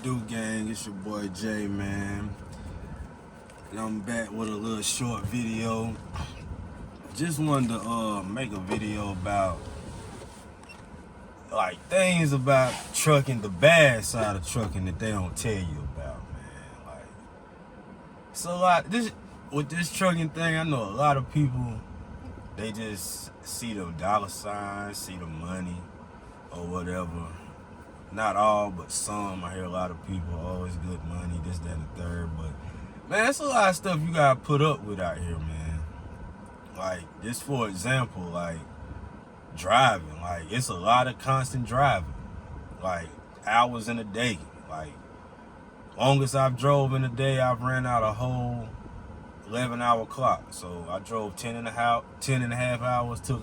it do, gang? It's your boy Jay, man. And I'm back with a little short video. Just wanted to make a video about things about trucking, the bad side of trucking that they don't tell you about, man. With this trucking thing, I know a lot of people, they just see the dollar signs, see the money or whatever. Not all, but some. I hear a lot of people, always good money, this, that, and the third. But, man, it's a lot of stuff you got to put up with out here, man. Just for example, driving. It's a lot of constant driving. Hours in a day. Longest I've drove in a day, I've ran out a whole 11-hour clock. So I drove 10 and a half hours, took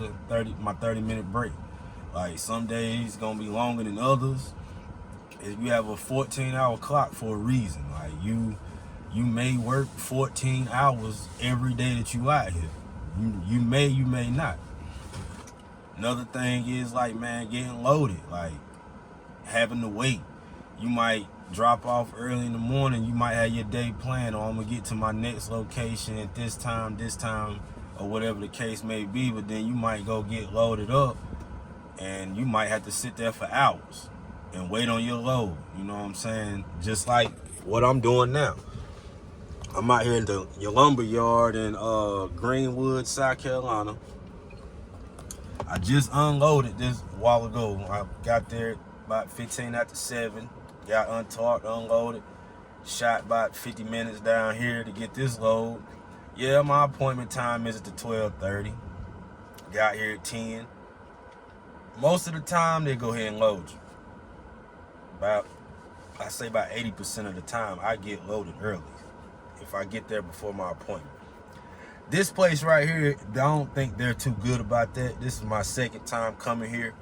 my 30-minute break. Some days gonna be longer than others. If you have a 14-hour clock for a reason. You may work 14 hours every day that you out here. You may not. Another thing is getting loaded, having to wait. You might drop off early in the morning. You might have your day planned, or I'm gonna get to my next location at this time, or whatever the case may be. But then you might go get loaded up, and you might have to sit there for hours and wait on your load. You know what I'm saying? Just like what I'm doing now. I'm out here in your lumber yard in Greenwood, South Carolina. I just unloaded this a while ago. I got there about 15 after 7. Got untarped, unloaded. Shot about 50 minutes down here to get this load. Yeah, my appointment time is at the 12:30. Got here at 10. Most of the time, they go ahead and load you. I say about 80% of the time, I get loaded early if I get there before my appointment. This place right here, I don't think they're too good about that. This is my second time coming here.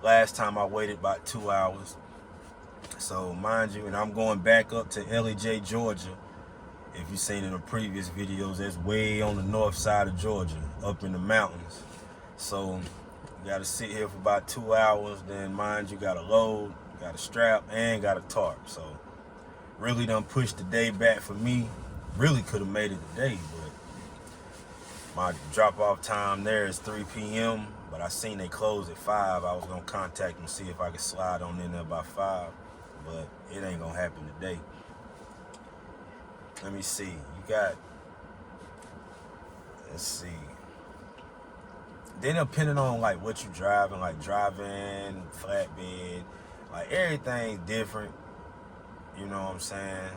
Last time I waited about 2 hours. So mind you, and I'm going back up to LEJ, Georgia. If you've seen in the previous videos, that's way on the north side of Georgia, up in the mountains. So you gotta sit here for about 2 hours. Then mind you, gotta load, got a strap, and got a tarp. So really done pushed the day back for me. Really could have made it today, but my drop-off time there is 3 p.m., but I seen they closed at 5. I was gonna contact them, see if I could slide on in there by 5, but it ain't gonna happen today. Let me see. Let's see. Then depending on what you driving, driving, flatbed, everything's different. You know what I'm saying?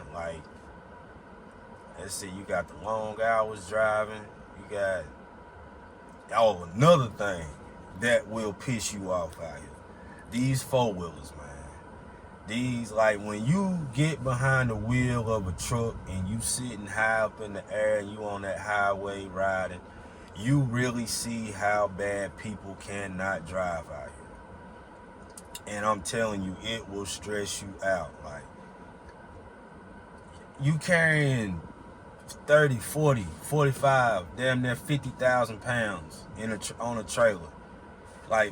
Let's see, you got the long hours driving. You got, another thing that will piss you off out here. These four-wheelers, man. These, when you get behind the wheel of a truck and you sitting high up in the air and you on that highway riding, you really see how bad people cannot drive out here. And I'm telling you, it will stress you out. You carrying 30, 40, 45, damn near 50,000 pounds on a trailer.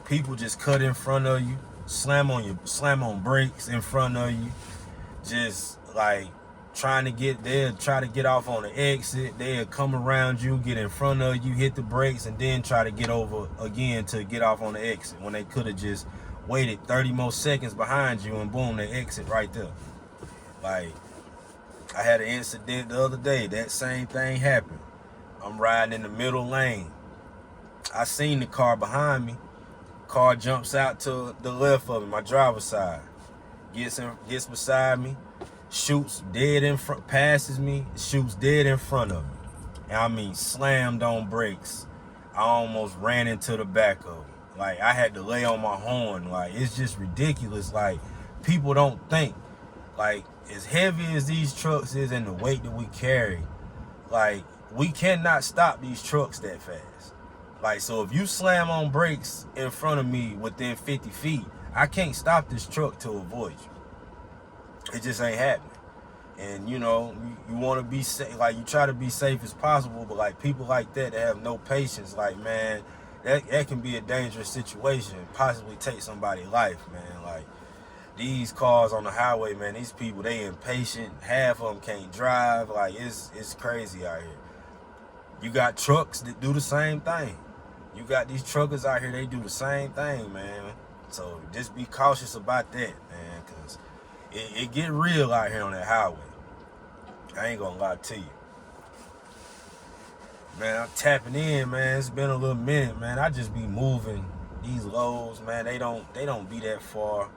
People just cut in front of you, slam on brakes in front of you, just they'll try to get off on the exit, they'll come around you, get in front of you, hit the brakes, and then try to get over again to get off on the exit, when they could have just waited 30 more seconds behind you and boom, they exit right there. I had an incident the other day. That same thing happened. I'm riding in the middle lane. I seen the car behind me. Car jumps out to the left of me, my driver's side. Gets beside me, shoots dead in front, passes me, shoots dead in front of me. And I mean, slammed on brakes. I almost ran into the back of him. I had to lay on my horn. It's just ridiculous. People don't think. As heavy as these trucks is and the weight that we carry, we cannot stop these trucks that fast. So if you slam on brakes in front of me within 50 feet, I can't stop this truck to avoid you. It just ain't happening. And you want to be safe, you try to be safe as possible, but people like that have no patience, man, that can be a dangerous situation, possibly take somebody's life, man. these cars on the highway, man, these people, they impatient. Half of them can't drive. Like, it's crazy out here. You got trucks that do the same thing. You got these truckers out here, they do the same thing, man. So just be cautious about that, man, because it get real out here on that highway. I ain't gonna lie to you. Man, I'm tapping in, man. It's been a little minute, man. I just be moving these loads, man. They don't be that far.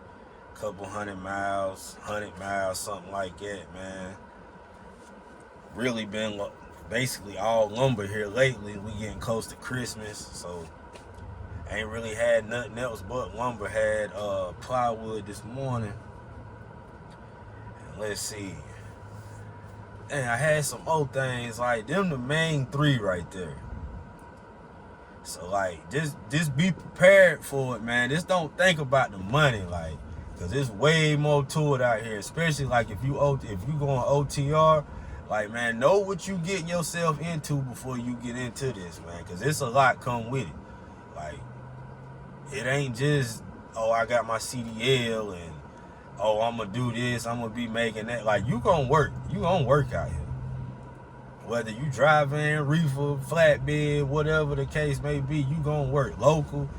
Couple 100 miles, something like that, man. Really been basically all lumber here lately. We getting close to Christmas, so ain't really had nothing else but lumber. Had plywood this morning. And let's see. And I had some old things, like them the main three right there. So like just be prepared for it, man. Just don't think about the money, like, cause there's way more to it out here. Especially like if you going OTR, like, man, know what you getting yourself into before you get into this, man. Cause it's a lot come with it. Like, it ain't just, oh, I got my CDL and oh, I'm gonna do this, I'm gonna be making that. Like, you gonna work out here. Whether you driving, reefer, flatbed, whatever the case may be, you gonna work. Local,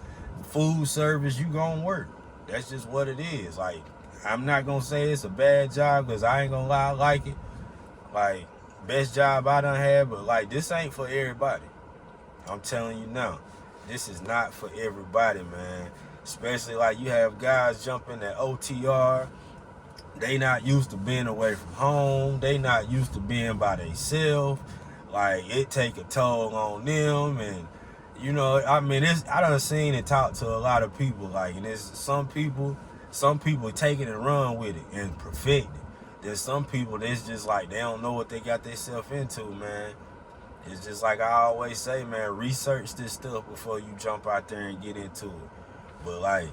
food service, you gonna work. That's just what it is. Like, I'm not gonna say it's a bad job, because I ain't gonna lie, I like it. Like, best job I done had, but like, this ain't for everybody. I'm telling you now, this is not for everybody, man. Especially like you have guys jumping at OTR. They not used to being away from home. They not used to being by themselves. Like, it take a toll on them. And, you know, I mean, I done seen and talked to a lot of people. Like, and it's some people take it and run with it and perfect it. There's some people that's just like, they don't know what they got themselves into, man. It's just like I always say, man, research this stuff before you jump out there and get into it. But like,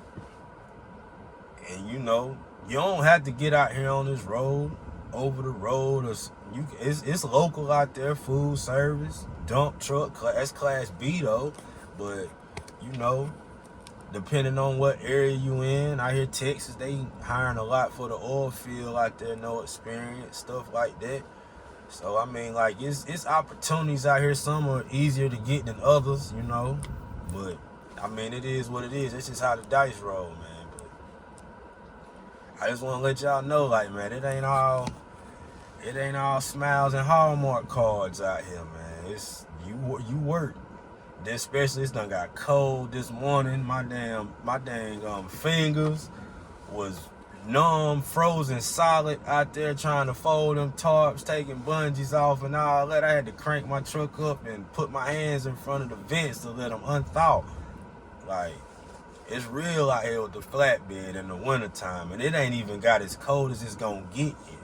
and you know, you don't have to get out here on this road, over the road, or it's local out there, food service, dump truck, that's class B though. But you know, depending on what area you in, I hear Texas, they hiring a lot for the oil field out there, no experience, stuff like that. So I mean, like, it's opportunities out here. Some are easier to get than others, you know, but I mean, it is what it is. It's just how the dice roll, man. But I just want to let y'all know, like, man, it ain't all smiles and Hallmark cards out here, man. It's you work. Then especially, it's done got cold this morning. My dang fingers was numb, frozen solid out there trying to fold them tarps, taking bungees off and all that. I had to crank my truck up and put my hands in front of the vents to let them unthaw. Like, it's real out here with the flatbed in the wintertime, and it ain't even got as cold as it's gonna get yet.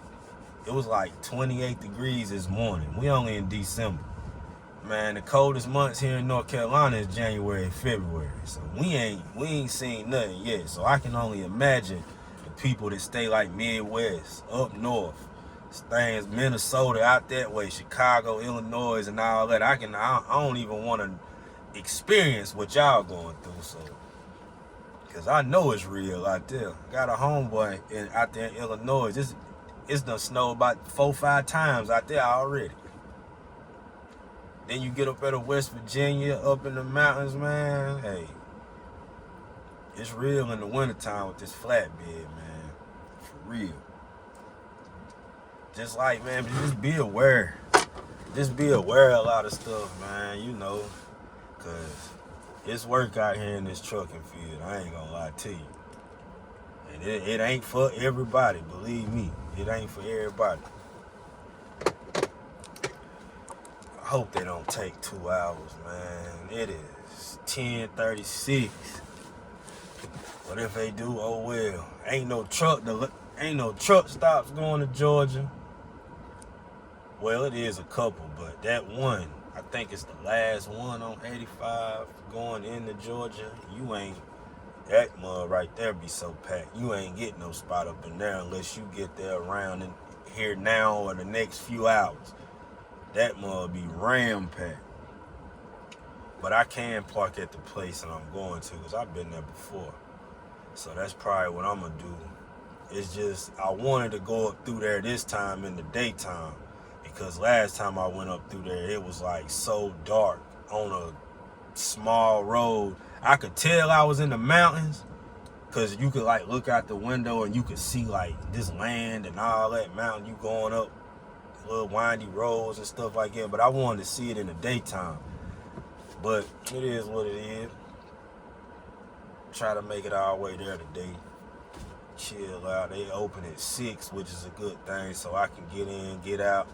It was like 28 degrees this morning. We only in December. Man, the coldest months here in North Carolina is January and February. So we ain't seen nothing yet. So I can only imagine the people that stay like Midwest, up north, things, Minnesota, out that way, Chicago, Illinois, and all that. I don't even want to experience what y'all going through, so, because I know it's real out there. Got a homeboy out there in Illinois. It's done snowed about 4-5 times out there already. Then you get up at West Virginia, up in the mountains, man. Hey, it's real in the wintertime with this flatbed, man. For real. Just like, man, just be aware. Just be aware of a lot of stuff, man, you know. Because it's work out here in this trucking field. I ain't gonna lie to you. And it ain't for everybody, believe me. It ain't for everybody. I hope they don't take 2 hours, man. It is 10:36. But if they do, oh well. Ain't no truck stops going to Georgia. Well, it is a couple, but that one, I think it's the last one on 85 going into Georgia. That mud right there be so packed. You ain't getting no spot up in there unless you get there around in here now or the next few hours. That mud be ram-packed. But I can park at the place that I'm going to because I've been there before. So that's probably what I'm going to do It's just I wanted to go up through there this time in the daytime, because last time I went up through there, it was like so dark on a small road. I could tell I was in the mountains, because you could like look out the window and you could see like this land and all that mountain. You going up little windy roads and stuff like that. But I wanted to see it in the daytime. But it is what it is. Try to make it all the way there today. Chill out. They open at 6, which is a good thing, so I can get in, get out.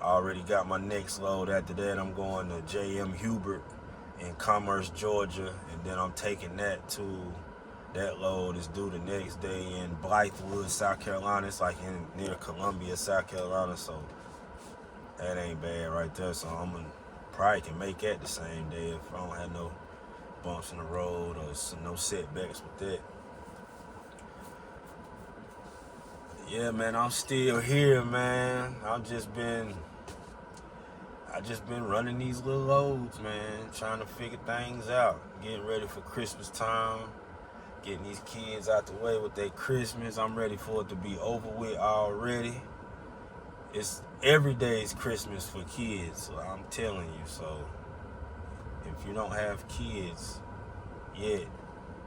I already got my next load. After that, I'm going to J.M. Hubert in Commerce, Georgia, and then I'm taking that to, that load is due the next day in Blythewood, South Carolina. It's like near Columbia, South Carolina, so that ain't bad right there. So I'm gonna probably can make that the same day if I don't have no bumps in the road or no setbacks with that. Yeah, man, I'm still here, man. I just been running these little loads, man, trying to figure things out, getting ready for Christmas time, getting these kids out the way with their Christmas. I'm ready for it to be over with already. It's every day is Christmas for kids, so I'm telling you. So if you don't have kids yet,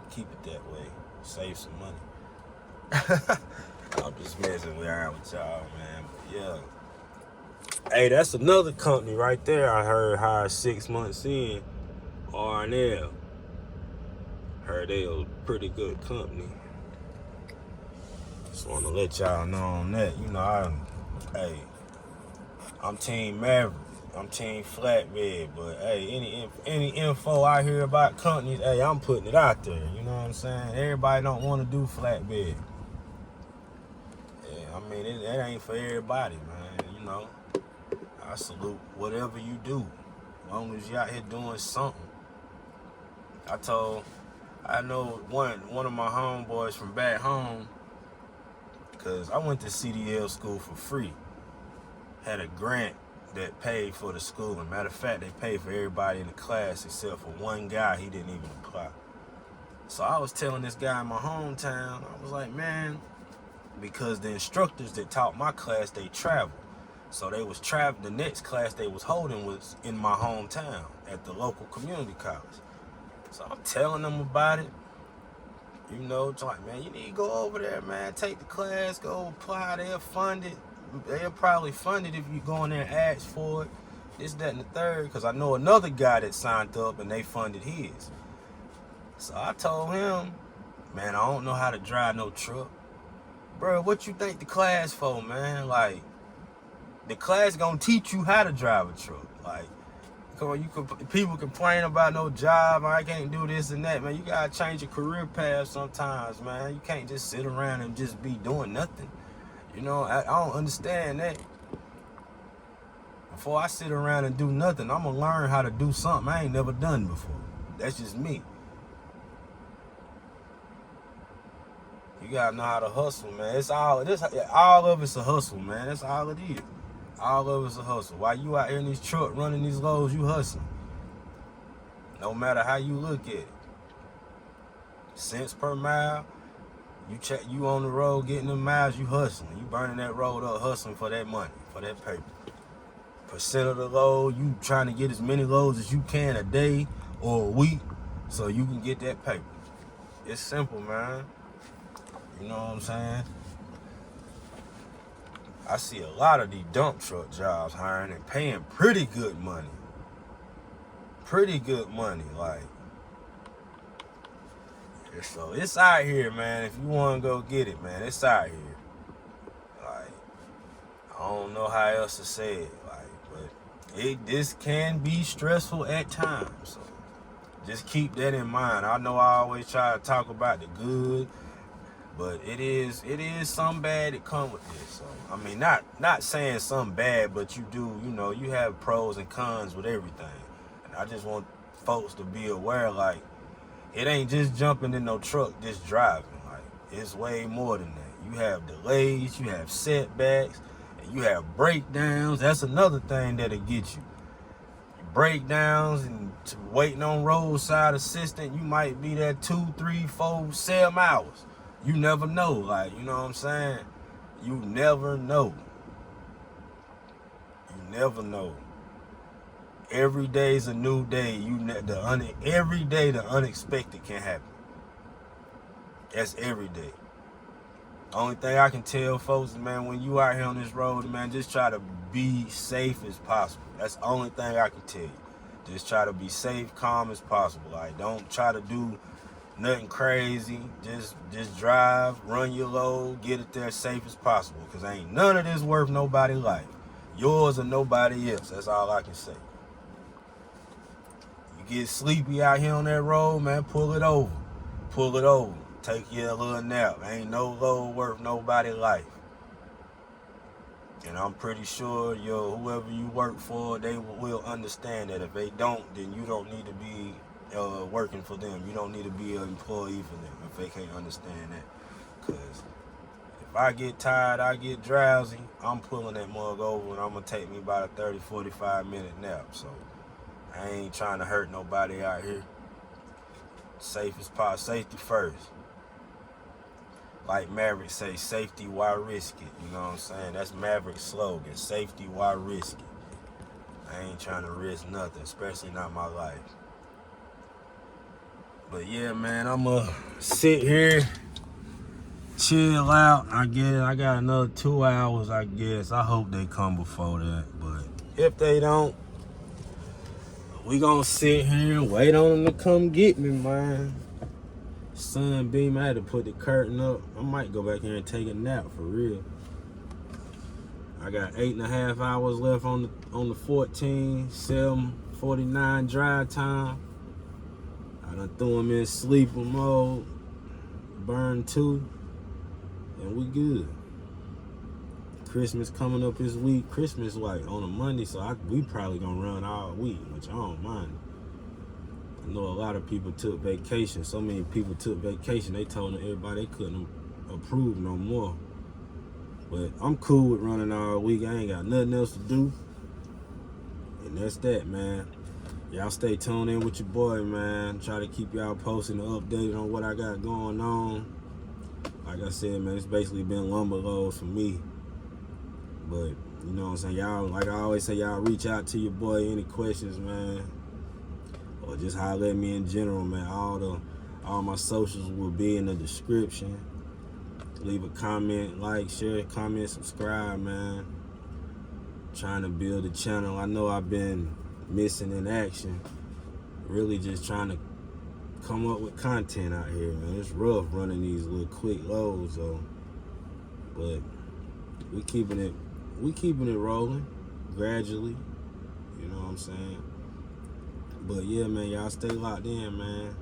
keep it that way. Save some money. I'm just messing around with y'all, man. But yeah. Hey, that's another company right there I heard hired 6 months in. R&L. Heard they a pretty good company. Just want to let y'all know on that. You know, I'm Team Maverick. I'm Team Flatbed. But hey, any info I hear about companies, hey, I'm putting it out there. You know what I'm saying? Everybody don't want to do flatbed. Yeah, I mean, it ain't for everybody, man. You know, I salute whatever you do, as long as you out here doing something. I know one of my homeboys from back home, because I went to CDL school for free. Had a grant that paid for the school. And matter of fact, they paid for everybody in the class except for one guy. He didn't even apply. So I was telling this guy in my hometown, I was like, man, because the instructors that taught my class, they traveled. So they was traveling. The next class they was holding was in my hometown at the local community college. So I'm telling them about it. You know, it's like, man, you need to go over there, man. Take the class, go apply. They'll fund it. They'll probably fund it if you go in there and ask for it. This, that, and the third. Because I know another guy that signed up and they funded his. So I told him, man, I don't know how to drive no truck. Bro, what you think the class for, man? Like, the class gonna teach you how to drive a truck. Like, come on, people complain about no job, I can't do this and that, man. You gotta change your career path sometimes, man. You can't just sit around and just be doing nothing. You know, I don't understand that. Before I sit around and do nothing, I'm gonna learn how to do something I ain't never done before. That's just me. You gotta know how to hustle, man. All of it's a hustle, man. That's all it is. All of it's a hustle. While you out here in these trucks running these loads, you hustling. No matter how you look at it. Cents per mile, you on the road getting them miles, you hustling. You burning that road up, hustling for that money, for that paper. Percent of the load, you trying to get as many loads as you can a day or a week so you can get that paper. It's simple, man. You know what I'm saying? I see a lot of these dump truck jobs hiring and paying pretty good money. Pretty good money, like. So it's out here, man. If you want to go get it, man, it's out here. Like, I don't know how else to say it, like, but this can be stressful at times. So just keep that in mind. I know I always try to talk about the good, but it is some bad that come with this. So I mean, not saying something bad, but you do, you know, you have pros and cons with everything. And I just want folks to be aware, like, it ain't just jumping in no truck, just driving. Like, it's way more than that. You have delays, you have setbacks, and you have breakdowns. That's another thing that'll get you. Breakdowns and waiting on roadside assistant, you might be there 2, 3, 4, 7 hours. you never know. Like, you know what I'm saying? You never know. You never know. Every day's a new day. Every day the unexpected can happen. That's every day. Only thing I can tell folks is, man, when you out here on this road, man, just try to be safe as possible. That's the only thing I can tell you. Just try to be safe, calm as possible. Like, don't try to do nothing crazy. Just drive, run your load, get it there as safe as possible. Because ain't none of this worth nobody's life. Yours or nobody else. That's all I can say. You get sleepy out here on that road, man, pull it over. Pull it over. Take you a little nap. Ain't no load worth nobody's life. And I'm pretty sure whoever you work for, they will understand that. If they don't, then you don't need to be working for them. You don't need to be an employee for them if they can't understand that. Because if I get tired, I get drowsy, I'm pulling that mug over and I'm going to take me about a 30, 45-minute nap. So I ain't trying to hurt nobody out here. Safe as possible. Safety first. Like Maverick say, safety, why risk it? You know what I'm saying? That's Maverick's slogan. Safety, why risk it? I ain't trying to risk nothing, especially not my life. But yeah, man, I'm going to sit here, chill out. I guess I got another 2 hours, I guess. I hope they come before that. But if they don't, we going to sit here and wait on them to come get me, man. Sunbeam, I had to put the curtain up. I might go back here and take a nap for real. I got 8.5 hours left on the 7:49 drive time. I done threw them in sleeper mode, burn 2, and we good. Christmas coming up this week. Christmas like on a Monday, so we probably gonna run all week, which I don't mind. I know a lot of people took vacation. So many people took vacation. They told everybody they couldn't approve no more. But I'm cool with running all week. I ain't got nothing else to do. And that's that, man. Y'all stay tuned in with your boy, man. Try to keep y'all posted and updated on what I got going on. Like I said, man, it's basically been lumber loads for me. But, you know what I'm saying? Y'all, like I always say, y'all reach out to your boy. Any questions, man? Or just holler at me in general, man. All my socials will be in the description. Leave a comment, like, share, comment, subscribe, man. Trying to build a channel. I know I've been missing in action. Really just trying to come up with content out here, man. It's rough running these little quick loads, though. But we keeping it rolling gradually. You know what I'm saying? But yeah, man, y'all stay locked in, man.